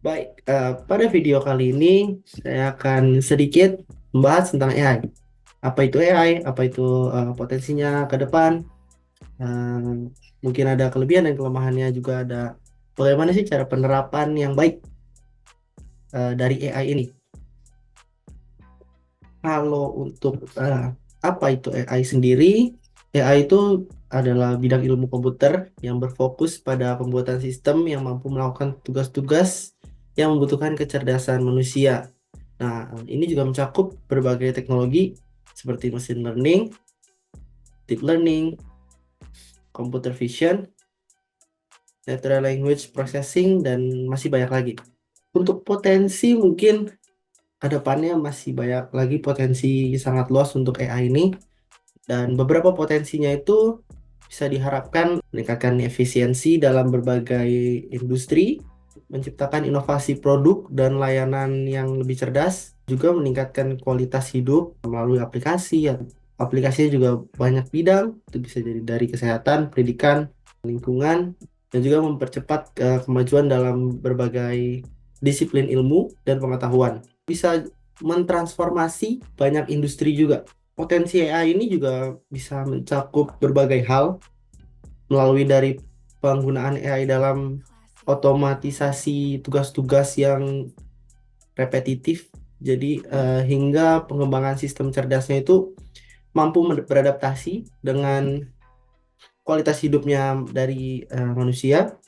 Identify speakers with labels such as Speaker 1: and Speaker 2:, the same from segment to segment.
Speaker 1: Baik, pada video kali ini saya akan sedikit membahas tentang AI. Apa itu AI? Apa itu potensinya ke depan? Eh, Mungkin ada kelebihan dan kelemahannya juga ada. Bagaimana sih cara penerapan yang baik dari AI ini? Kalau untuk apa itu AI sendiri? AI itu adalah bidang ilmu komputer yang berfokus pada pembuatan sistem yang mampu melakukan tugas-tugas yang membutuhkan kecerdasan manusia. Nah, ini juga mencakup berbagai teknologi seperti machine learning, deep learning, computer vision, natural language processing, dan masih banyak lagi. Untuk potensi mungkin ke depannya masih banyak lagi potensi sangat luas untuk AI ini, dan beberapa potensinya itu bisa diharapkan meningkatkan efisiensi dalam berbagai industri, menciptakan inovasi produk dan layanan yang lebih cerdas, juga meningkatkan kualitas hidup melalui aplikasi. Ya. Aplikasinya juga banyak bidang, itu bisa jadi dari kesehatan, pendidikan, lingkungan, dan juga mempercepat kemajuan dalam berbagai disiplin ilmu dan pengetahuan. Bisa mentransformasi banyak industri juga. Potensi AI ini juga bisa mencakup berbagai hal melalui dari penggunaan AI dalam otomatisasi tugas-tugas yang repetitif. Jadi hingga pengembangan sistem cerdasnya itu mampu beradaptasi dengan kualitas hidupnya dari manusia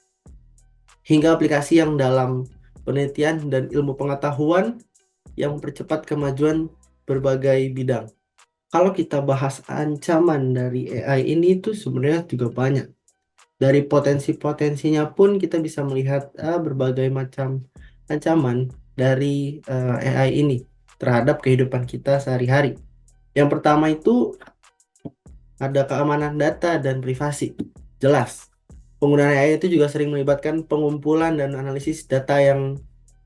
Speaker 1: hingga aplikasi yang dalam penelitian dan ilmu pengetahuan yang mempercepat kemajuan berbagai bidang. Kalau kita bahas ancaman dari AI ini itu sebenarnya juga banyak. Dari potensi-potensinya pun kita bisa melihat berbagai macam ancaman dari AI ini terhadap kehidupan kita sehari-hari. Yang pertama itu ada keamanan data dan privasi. Jelas, penggunaan AI itu juga sering melibatkan pengumpulan dan analisis data yang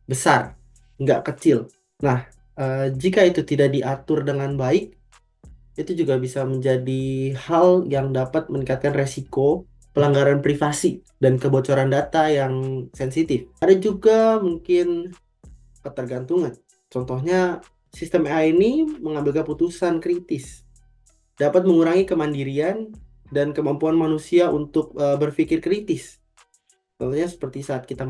Speaker 1: besar, nggak kecil. Nah, jika itu tidak diatur dengan baik, itu juga bisa menjadi hal yang dapat meningkatkan resiko pelanggaran privasi dan kebocoran data yang sensitif. Ada juga mungkin ketergantungan. Contohnya, sistem AI ini mengambil keputusan kritis, dapat mengurangi kemandirian dan kemampuan manusia untuk berpikir kritis. Contohnya seperti saat kita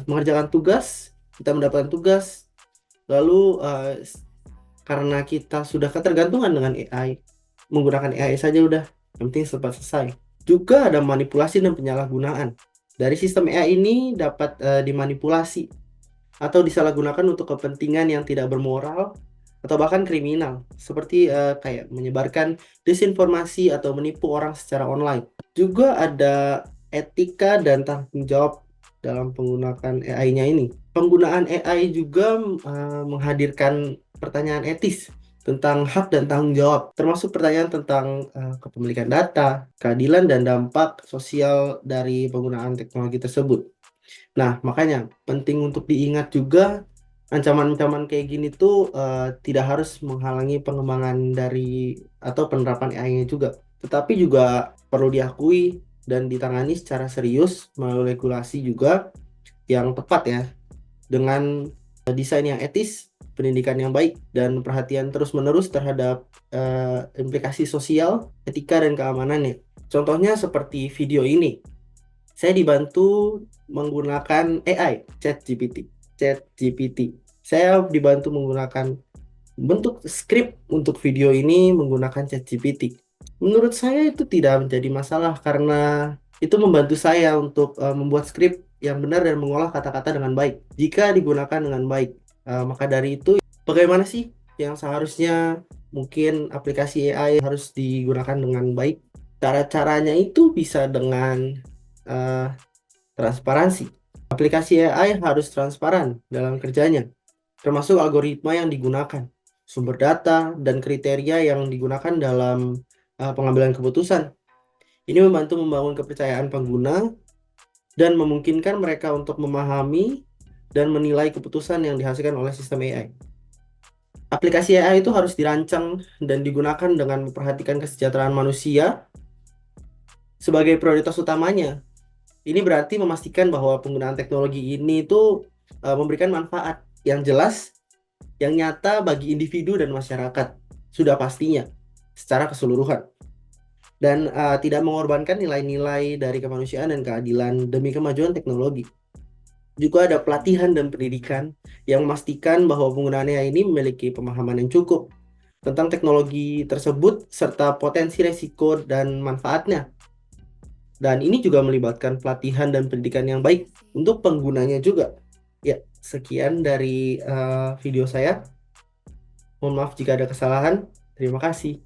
Speaker 1: mengerjakan tugas, kita mendapatkan tugas, lalu karena kita sudah ketergantungan dengan AI, menggunakan AI saja udah, yang penting cepat selesai. Juga ada manipulasi dan penyalahgunaan. Dari sistem AI ini dapat dimanipulasi atau disalahgunakan untuk kepentingan yang tidak bermoral atau bahkan kriminal, seperti kayak menyebarkan disinformasi atau menipu orang secara online. Juga ada etika dan tanggung jawab dalam penggunaan AI-nya ini. Penggunaan AI juga menghadirkan pertanyaan etis tentang hak dan tanggung jawab, termasuk pertanyaan tentang kepemilikan data, keadilan, dan dampak sosial dari penggunaan teknologi tersebut. Nah, makanya penting untuk diingat juga ancaman-ancaman kayak gini tuh tidak harus menghalangi pengembangan dari atau penerapan AI-nya juga, tetapi juga perlu diakui dan ditangani secara serius melalui regulasi juga yang tepat ya, dengan desain yang etis, pendidikan yang baik, dan perhatian terus-menerus terhadap implikasi sosial, etika, dan keamanannya. Contohnya seperti video ini. Saya dibantu menggunakan AI, ChatGPT. ChatGPT. Saya dibantu menggunakan bentuk skrip untuk video ini menggunakan ChatGPT. Menurut saya itu tidak menjadi masalah karena itu membantu saya untuk membuat skrip yang benar dan mengolah kata-kata dengan baik. Jika digunakan dengan baik. Maka dari itu, bagaimana sih yang seharusnya mungkin aplikasi AI harus digunakan dengan baik? Cara-caranya itu bisa dengan eh, transparansi. Aplikasi AI harus transparan dalam kerjanya, termasuk algoritma yang digunakan, sumber data, dan kriteria yang digunakan dalam pengambilan keputusan. Ini membantu membangun kepercayaan pengguna dan memungkinkan mereka untuk memahami dan menilai keputusan yang dihasilkan oleh sistem AI. Aplikasi AI itu harus dirancang dan digunakan dengan memperhatikan kesejahteraan manusia sebagai prioritas utamanya. Ini berarti memastikan bahwa penggunaan teknologi ini itu memberikan manfaat yang jelas, yang nyata bagi individu dan masyarakat, sudah pastinya secara keseluruhan. Dan tidak mengorbankan nilai-nilai dari kemanusiaan dan keadilan demi kemajuan teknologi. Juga ada pelatihan dan pendidikan yang memastikan bahwa penggunaan AI ini memiliki pemahaman yang cukup tentang teknologi tersebut serta potensi resiko dan manfaatnya. Dan ini juga melibatkan pelatihan dan pendidikan yang baik untuk penggunanya juga. Ya, sekian dari video saya. Mohon maaf jika ada kesalahan. Terima kasih.